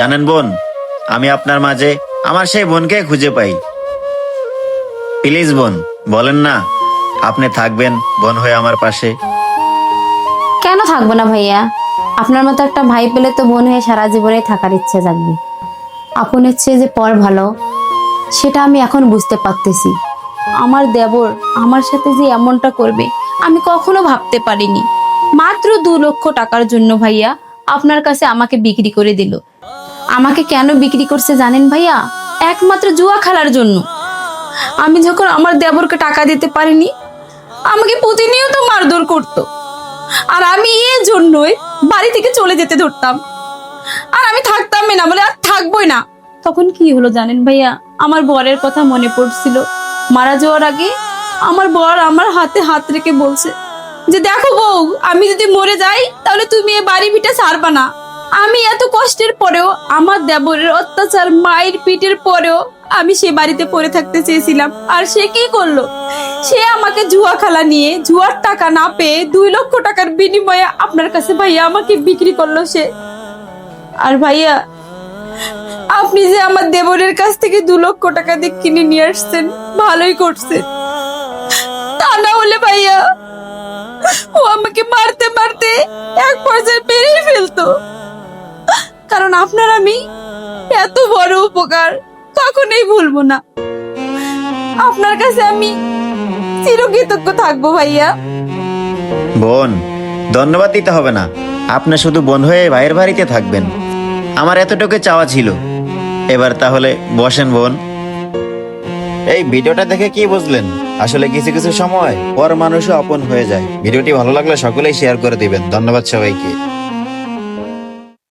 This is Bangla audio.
জানেন বোন, আমি আপনার মাঝে আমার সেই বোনকে খুঁজে পাই। প্লিজ বোন, বলেন না আপনি থাকবেন বোন হয়ে আমার পাশে। কেন থাকবো না ভাইয়া? আপনার মতো একটা ভাই পেলে তো বোন হয়ে সারা জীবনে থাকার ইচ্ছে জাগবে। আপনের চেয়ে যে পর ভালো, সেটা আমি এখন বুঝতে পারতেছি। আমার দেবর আমার সাথে যে এমনটা করবে আমি কখনো ভাবতে পারিনি। মাত্র 2 লক্ষ টাকার জন্য ভাইয়া আপনার কাছে আমাকে বিক্রি করে দিল। আমাকে কেন বিক্রি করছে জানেন ভাইয়া? একমাত্র জুয়া খেলার জন্য। আমি যখন আমার দেবরকে টাকা দিতে পারিনি, আমাকে প্রতিনিয়ত মারধর করতো। আর আমি এর জন্যই বাড়ি থেকে চলে যেতে ধরতাম। আর আমি থাকতামই না, বলে আর থাকবোই না। তখন কি হলো জানেন ভাইয়া? আমার বরের কথা মনে পড়ছিল। মারা যাওয়ার আগে আমার বর আমার হাতে হাত রেখে বলছে যে, দেখো বউ, আমি যদি মরে যাই তাহলে তুমি এ বাড়ি ভিটা ছাড়বা না। আমি এত কষ্টের পরেও, আমার দেবরের অত্যাচার মায়ের পিঠের পরেও আমি সে বাড়িতে পড়ে থাকতে চেয়েছিলাম। আর সে কি করলো? সে আমাকে জুয়া খেলা নিয়ে জুয়ার টাকা না পেয়ে 2 লক্ষ টাকার বিনিময়ে আপনার কাছে ভাইয়া আমাকে বিক্রি করলো সে। আর ভাইয়া, আপনি যে আমার দেবরের কাছ থেকে 2 লক্ষ টাকা দিয়ে কিনে নিয়ে আসছেন, ভালোই করছেন। তা না হলে ভাইয়া ও আমাকে মারতে মারতে এক পর্যায়ে মেরেই ফেলতো। কারণ আপনার আমি এত বড় উপকার কখনোই ভুলবো না। আপনার কাছে আমি চিরকৃতজ্ঞ থাকবো ভাইয়া। বোন, ধন্যবাদ দিতে হবে না, আপনি শুধু বোন হয়ে ভাইয়ের বাড়িতে থাকবেন, আমার এতটুকু চাওয়া ছিল। এবার তাহলে বসেন বোন। এই ভিডিওটা দেখে কি বুঝলেন? আসলে কিছু কিছু সময় পর মানুষও আপন হয়ে যায়। ভিডিওটি ভালো লাগলে সকলেই শেয়ার করে দিবেন। ধন্যবাদ সবাইকে।